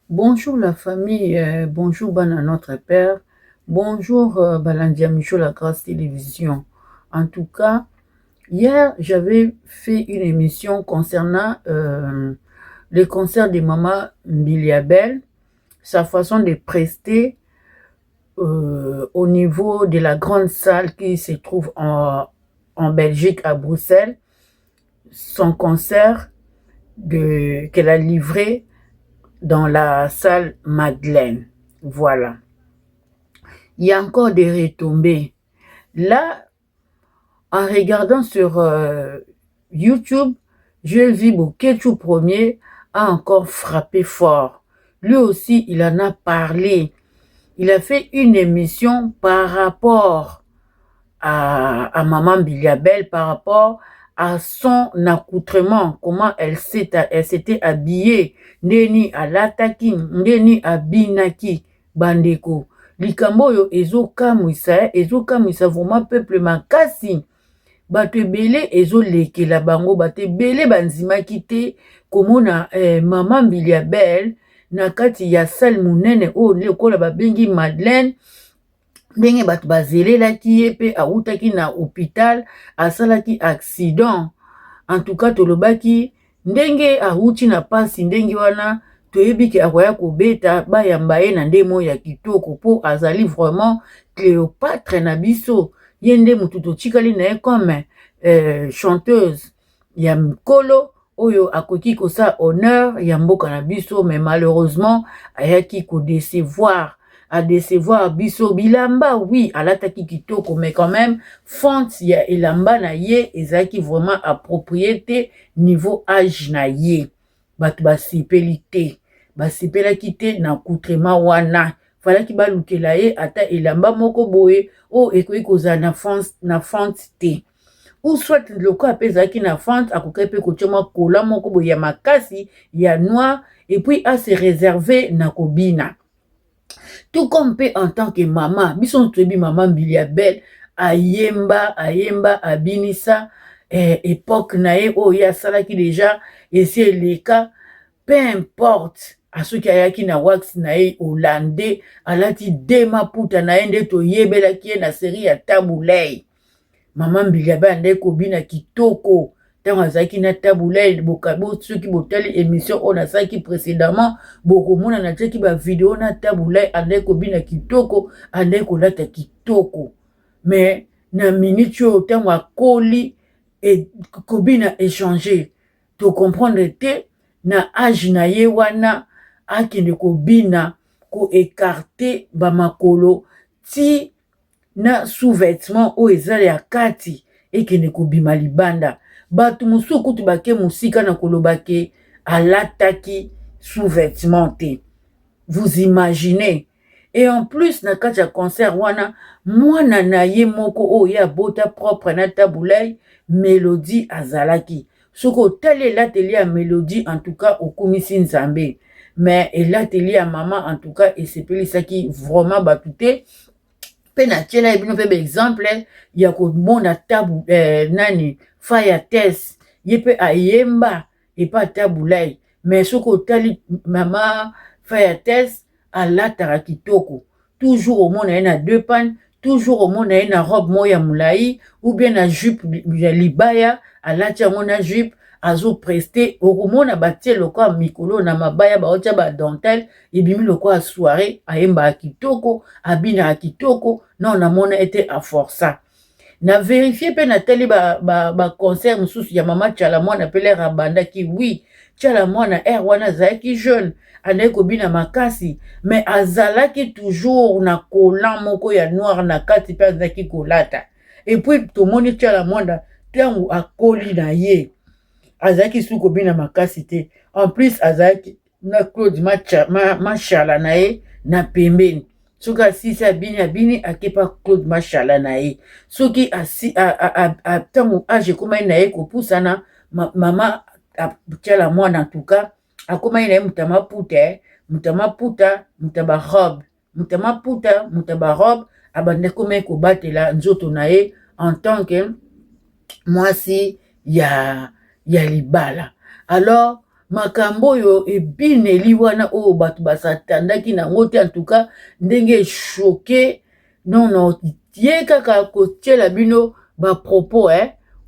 Bonjour la famille, bonjour Bana notre Père, bonjour Balandia Michaud la Grâce Télévision. En tout cas, hier j'avais fait une émission concernant les concerts de Maman Biliabel, sa façon de prester au niveau de la grande salle qui se trouve en Belgique, à Bruxelles, son concert qu'elle a livré dans la salle Madeleine. Voilà. Il y a encore des retombées. Là, en regardant sur YouTube, j'ai vu Boketu Premier a encore frappé fort. Lui aussi, il en a parlé. Il a fait une émission par rapport à Maman Biliabel, par rapport à son accoutrement, comment elle s'était habillée, ndeni alataki, ndeni abinaki, bandeko. Likambo oyo ezokamwisa vraiment peuple makasi. Bato ebele ezolekela bango, bato ebele bandimaki te komona Maman Biliabel na kati ya salle monene oyo lokola babengi Madeleine, ndenge bato bazelelaki ye mpe awutaki na hôpital asalaki accident. En tout cas tolobaki ndenge awuti na pasi ndenge wana toyebi ke akoya kobeta bayamba ye na ndemo ya kitoko mpo azali vraiment Cléopâtre na biso, ye nde motu totikali na ye comme chanteuse ya mikolo oyo akoki kosala honneur ya mboka na biso, mais malheureusement ayaki kodecevoir à décevoir biso. Bilamba oui alataki kitoko, mais quand même fonte ya elamba na ye ezalaki vraiment approprié te niveau âge na ye. Bato basepeli te, basepelaki te na accoutrement wana, falaki balukela ye ata elamba moko boye oyo ekoki kozala na fonte te, ou soit loko ape ezalaki na fente akoki mpe kotia mwa kola moko boye ya makasi ya noir et puis ase réserve na kobina. Tout comme pe en tant que maman, biso toyebi Maman Biliabel ayemba abinisa époque na ye oyo ye asalaki deja esi eleka, peu importe asoki ayaki na wax na ye hollandais alati de maputa na ye nde toyebelaki ye na série ya Tabulei. Maman Biliabel andeki kobina kitoko ntango azalaki na Tabulei. Soki botali émission oyo nasalaki précédemment bokomona natiaki bavideo na Tabulei, andeki kobina kitoko, andeki kolata kitoko. Mais na minute oyo ntango akoli kobina échanger tocomprendre te na age na ye wana akende kobina koekarte bamakolo ti na sous-vêtement oyo ezala ya kati ekende kobima libanda. Bato mosusu kutu bake mosika na koloba ke alataki sous-vêtement te. Vous imaginez? Et en plus na kati ya concert wana mwana na ye moko oyo ye abota propre na Tabulei, Mélodie azalaki. Soki otali elateli ya Mélodie en tout cas okumisi nzambe, mais elateli ya mama en tout cas esepelisaki vraiment bato te. Pe na tiela ye bino mpe baexemple ya komona nani Faya Tess ye mpe ayemba epa Tabulei, mais soki otali mama Faya Tess alataka kitoko, toujours omona ye na deux pannes, toujours omona ye na robe moko ya molai ou bien na jupe ya libaya, alati yango na jupe azopreste, okomona batie lokola mikolo na mabaya baotia badentelle ebimi lokola soirée, ayembaka kitoko, abinaka kitoko, non namona ete aforça. Na vérifie mpe natali baconcert mosusu ya mama Tchala Mwana mpe lere abandaki. Oui, Tchala Mwana ere wana azalaki jeune, andaki kobina makasi, mais azalaki toujours na kolan moko ya noir na kati mpe azalaki kolata. Et puis tomoni Tchala Mwana ntango akoli na ye azalaki su kobina makasi te. En plus azalaki na Claude Machala na ye na pembeni. Soki asisi abini akepa Claude Machala na ye. Soki ntango age ekomaki na ye kopusana, mama Tchala Mwana en tout cas akomaki na ye mutamaputa mutamarobe abandi akomaki kobatela nzoto na ye en tant que mwasi ya libala. Alors makambo oyo ebineli wana oyo bato basatandaki nango te en tout cas ndenge choqué non ye kaka kotiela bino bapropos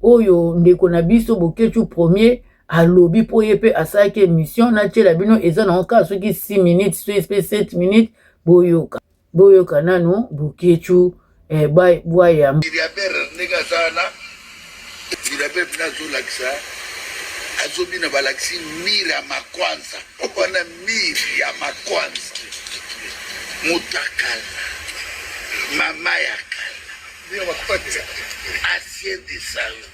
oyo ndeko na biso Boketu premier alobi po ye pe asalaki émission natiela bino eza nango kaka soki 6 minutes so pe 7 minutes boyoka nanu Boketu bwaya azobina balakisi mire ya makwanza wana mire ya makwanza mutakala mama ya kala asie de salo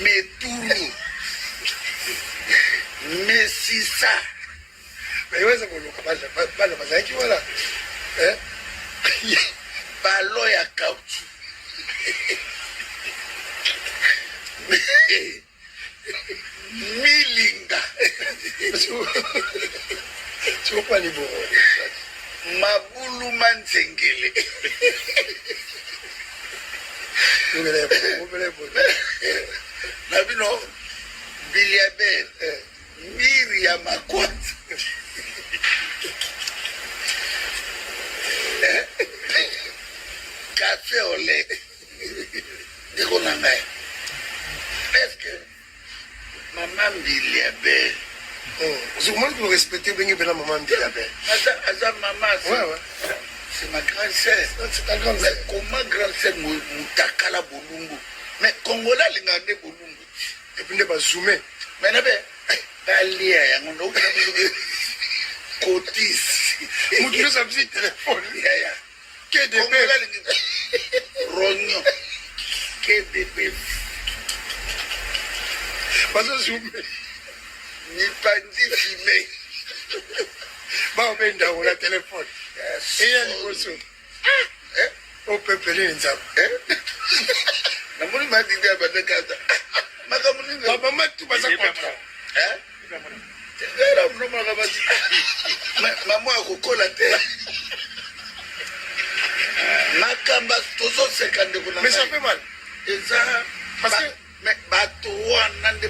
meturu mesisa baiweza kuluka bana bazaki wala balo ya kauchu milinga chopani bo mabulu manzengele na bino biliaber miri ya makwanza café au lait ndeko na ngai est-ce que maman biliaber comment tu respecter bien bien maman biliaber aza maman c'est ma grande sœur c'est ta grande sœur comment grande sœur mutakala bolungu mais congolais alinga nde bolungu et puis ne pas zoomer mais nabe balia yango ndo kotis mutu ne sabisi téléphone ya KDP rognon KDP pas zoomer ni pandi filmé ba obenda wala téléphone et ya liboso au peuple ni nzaba na moni madidi abadakata makamuni baba matu baza kontra era mnoma kabati mama akokola te makamba tozoseka ndeko na mais ça fait mal eza parce que mais bato wana nde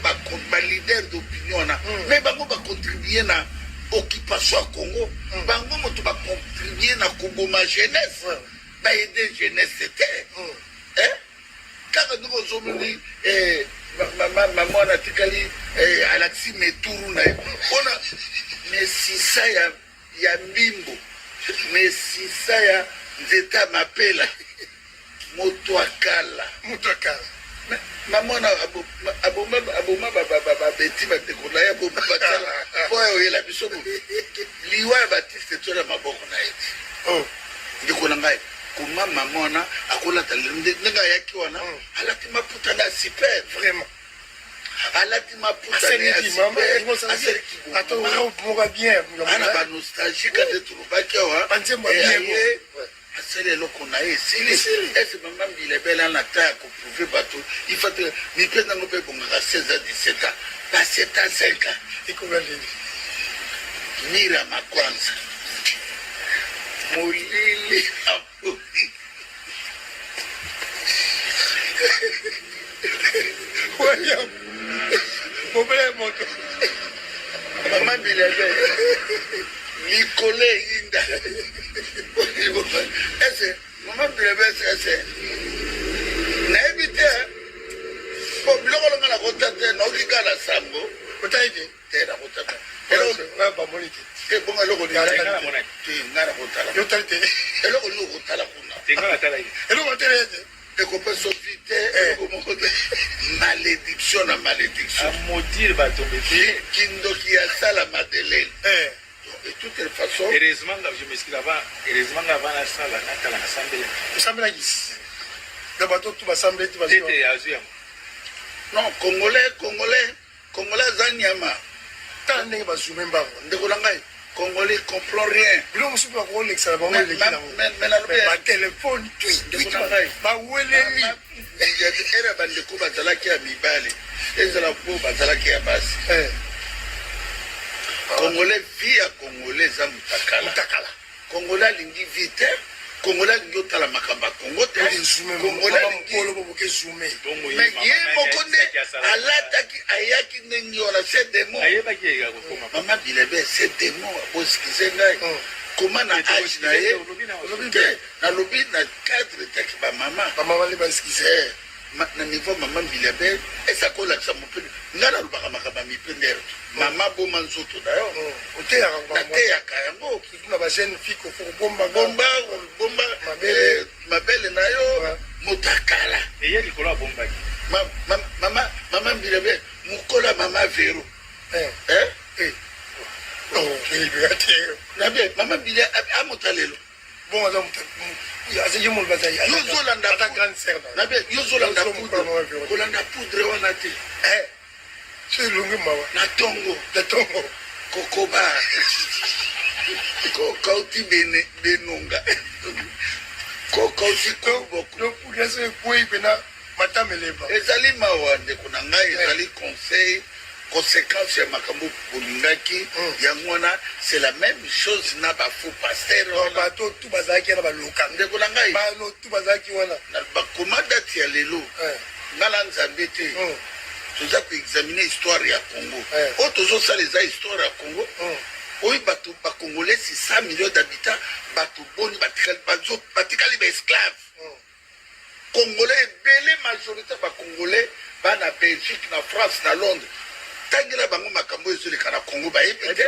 balider d'opinion wana mais bango bacontribue na occupation ya Congo bango moto bacontribue na koboma jeunesse baede jeunesse te kaka ndeko ozomoni mama wana atikali alakisi meturu na ye mpona mesisa ya mbimbo mesisa ya nzeta mapela moto akala mama wana aboma babeti bandeko na ye aboma batala po oyoyela biso liwa ya batiste tola maboko na ye ndeko na ngai koma mama wana akolata ndenge ayaki wana alati maputa na super vraiment alati maputa na super ana banostalgie kade tulobaki awa asali eloko na ye esili ese mama mbilebele ana ta ya koprouve bato ifate mipe nango mpe ebongaka 16 a 17 a ba 7 a 5 a mira makwanza molili apoi mama mbilebele likolo eyinda ese mama mbilebele ese nayebi te po biloko longa na kota te naokika na sango otai te te nakotata bamoni te bonga eloko nga na kotala eloko nini okotala kuna eloko otele ete ekope soki te eloko moko te malédiction na malédiction amodire batombe te kindoki ya sala madeleine de toute façon heureusement je m'excuse avant heureusement avant la sala natala na sambela osambelaki na bato tu basambeli ti tete yazu yango non congolais aza nyama tala ndenge bazume mbango ndeko na ngai congolais comprend rien bilo mosusu bakolekisana bango eleki nango batelefone baweleli era bandeko bazalaki ya mibale ezala po bazalaki ya basi congolais vi ya congolais eza mutakala congolais alingi vi te Congolais alingi otala makambo ya Congo te. Congolais alingi. Mais ye moko nde alataki ayaki ndenge wana c'est démon. Mama Bilebe c'est démon abosikize ngai. Comment na âge na ye nalobi na cadre taki bamama libasikize na niveau mama Bilebe eza kolakisa mopende ngai nalobaka makambo ya mipendere mama boma nzoto na yo nateyaka yango na bajeune fille bomba mabele na yo moto akala eye likolo abombaki mama Bilebe mokola mama Vero mama Bile amotalelo bon yozolanda poudre wana te na tongo kokoba kokauti benonga kokauti koboko ezali mawa ndeko na ngai ezali conseil conséquence ya makambo bolingaki yango wana c'est la même chose na bafou pasteur bato tu bazalaki na baloka ndeko na ngai bano tu bazalaki wana bakoma date ya lelo ngala nzambe te toza koexamine histoire ya Congo oyo tozosala eza histoire ya Congo oyo bato bakongolais 600 millions d'habitants bato boni batikali baesclave congolais ebele majorité bakongolais bana Belgique na France na Londres tangela bango makambo ezoleka na Congo bayebi te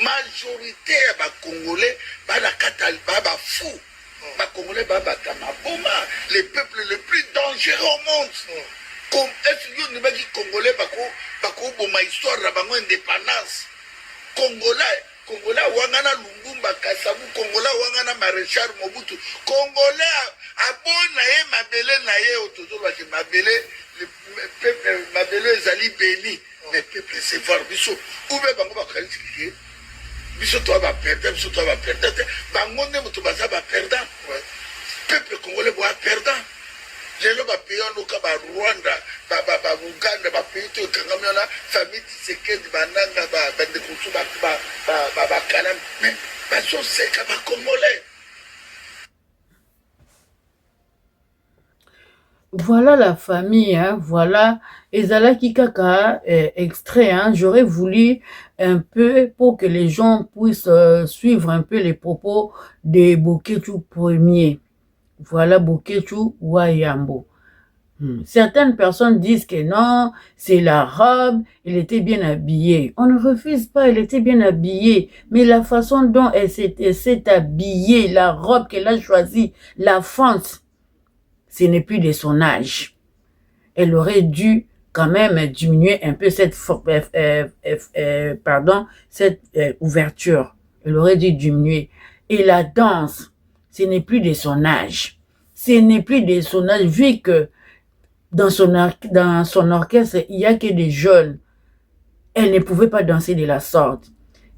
majorité ya bakongolais banakata babafou bakongolais babata maboma le peuple le plus dangereux au monde yo nibaki congolais bakoboma histoire na bango indépendance congolais wangana Lumumba Kasavu congolais wangana Maréchal Mobutu congolais abona ye mabele na ye otozolaki mabele mabele ezali béni mais peuple se voir biso ube bango bakalisi biso to baperdant biso to baperdant te bango nde moto baza baperdant peuple congolais boa perdant lelo bapays onoka barwanda bauganda bapays to ekangami wana famille Tshisekedi bananga bandekusu bakala mais bazoseka bacongolais. Voilà la famille, hein, voilà. Ezalaki kaka extrait, hein. J'aurais voulu un peu pour que les gens puissent suivre un peu les propos de Boketu premier. Voilà Boketu Wayambo. Certaines personnes disent que non, c'est la robe, il était bien habillé. On ne refuse pas, il était bien habillé. Mais la façon dont elle s'est habillée, la robe qu'elle a choisie, la fente, ce n'est plus de son âge. Elle aurait dû quand même diminuer un peu cette ouverture. Elle aurait dû diminuer. Et la danse, ce n'est plus de son âge. Ce n'est plus de son âge, vu que dans son orchestre, il n'y a que des jeunes. Elle ne pouvait pas danser de la sorte.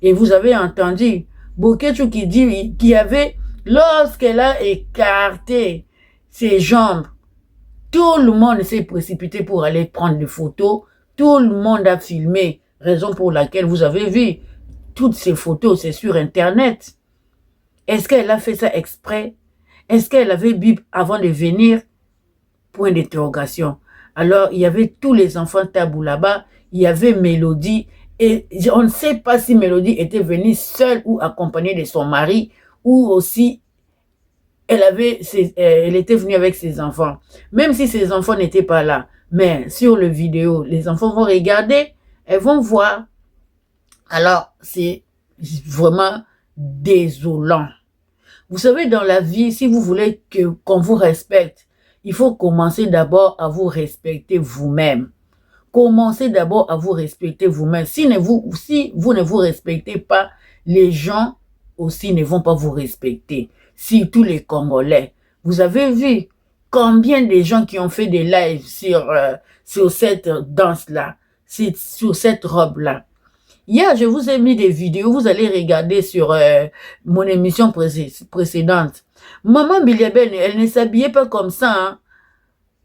Et vous avez entendu Boketu qui dit qu'il y avait, lorsqu'elle a écarté ses jambes, tout le monde s'est précipité pour aller prendre des photos. Tout le monde a filmé, raison pour laquelle vous avez vu toutes ces photos, c'est sur Internet. Est-ce qu'elle a fait ça exprès? Est-ce qu'elle avait bu avant de venir? Point d'interrogation. Alors, il y avait tous les enfants tabous là-bas, il y avait Mélodie, et on ne sait pas si Mélodie était venue seule ou accompagnée de son mari, ou aussi elle était venue avec ses enfants. Même si ses enfants n'étaient pas là, mais sur le vidéo, les enfants vont regarder, elles vont voir. Alors, c'est vraiment désolant. Vous savez, dans la vie, si vous voulez qu'on vous respecte, il faut commencer d'abord à vous respecter vous-même. Commencez d'abord à vous respecter vous-même. Si vous ne vous respectez pas, les gens aussi ne vont pas vous respecter. Surtout les Congolais. Vous avez vu combien de gens qui ont fait des lives sur cette danse-là, sur cette robe-là. Hier, je vous ai mis des vidéos, vous allez regarder sur mon émission précédente. Maman Bilebe, elle ne s'habillait pas comme ça hein,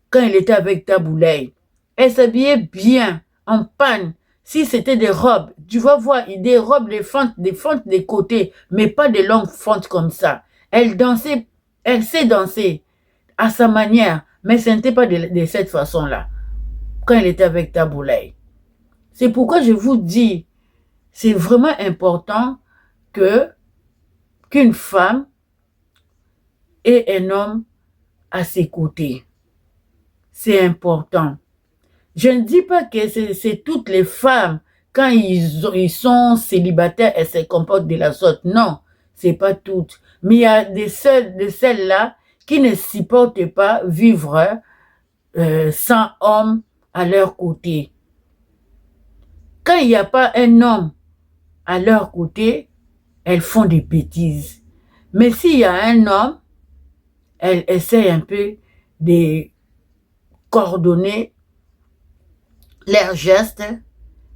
quand elle était avec Taboulay. Elle s'habillait bien, en panne. Si c'était des robes, tu vas voir, des robes, des fentes des côtés, mais pas des longues fentes comme ça. Elle dansait, elle sait danser à sa manière, mais ce n'était pas de cette façon-là quand elle était avec Taboulaye. C'est pourquoi je vous dis, c'est vraiment important qu'une femme ait un homme à ses côtés. C'est important. Je ne dis pas que c'est toutes les femmes, quand ils sont célibataires, elles se comportent de la sorte. Non, c'est pas toutes. Mais il y a de celles-là qui ne supportent pas vivre sans homme à leur côté. Quand il n'y a pas un homme à leur côté, elles font des bêtises. Mais s'il y a un homme, elles essayent un peu de coordonner leurs gestes,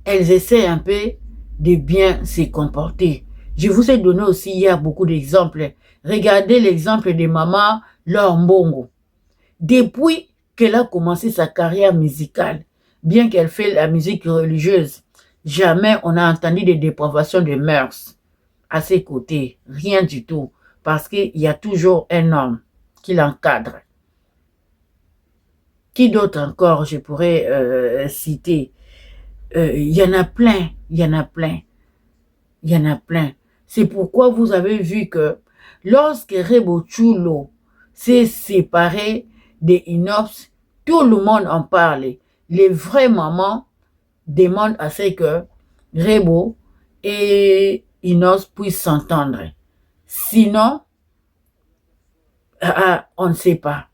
elles essaient un peu de bien se comporter. Je vous ai donné aussi hier beaucoup d'exemples. Regardez l'exemple de maman Laure Mbongo. Depuis qu'elle a commencé sa carrière musicale, bien qu'elle fait la musique religieuse, jamais on a entendu de dépravation de mœurs à ses côtés. Rien du tout. Parce qu'il y a toujours un homme qui l'encadre. Qui d'autre encore je pourrais citer? Il y en a plein, il y en a plein, il y en a plein. C'est pourquoi vous avez vu que lorsque Rebo Chulo s'est séparé des Inops, tout le monde en parle. Les vraies mamans demandent à ce que Rebo et Inops puissent s'entendre. Sinon, on ne sait pas.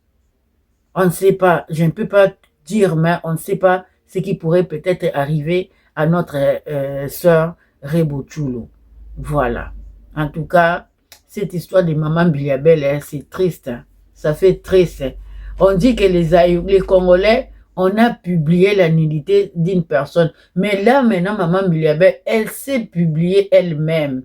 On ne sait pas, je ne peux pas dire, mais on ne sait pas ce qui pourrait peut-être arriver à notre sœur Rebo Chulo. Voilà. En tout cas, cette histoire de Maman Biliabel, c'est triste. Hein. Ça fait triste. On dit que les Congolais, on a publié la nudité d'une personne. Mais là, maintenant, Maman Biliabel, elle s'est publiée elle-même.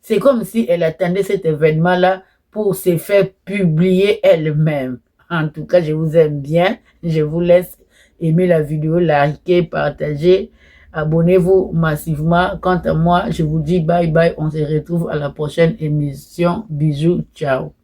C'est comme si elle attendait cet événement-là pour se faire publier elle-même. En tout cas, je vous aime bien. Je vous laisse aimer la vidéo, liker, partager. Abonnez-vous massivement. Quant à moi, je vous dis bye bye. On se retrouve à la prochaine émission. Bisous, ciao.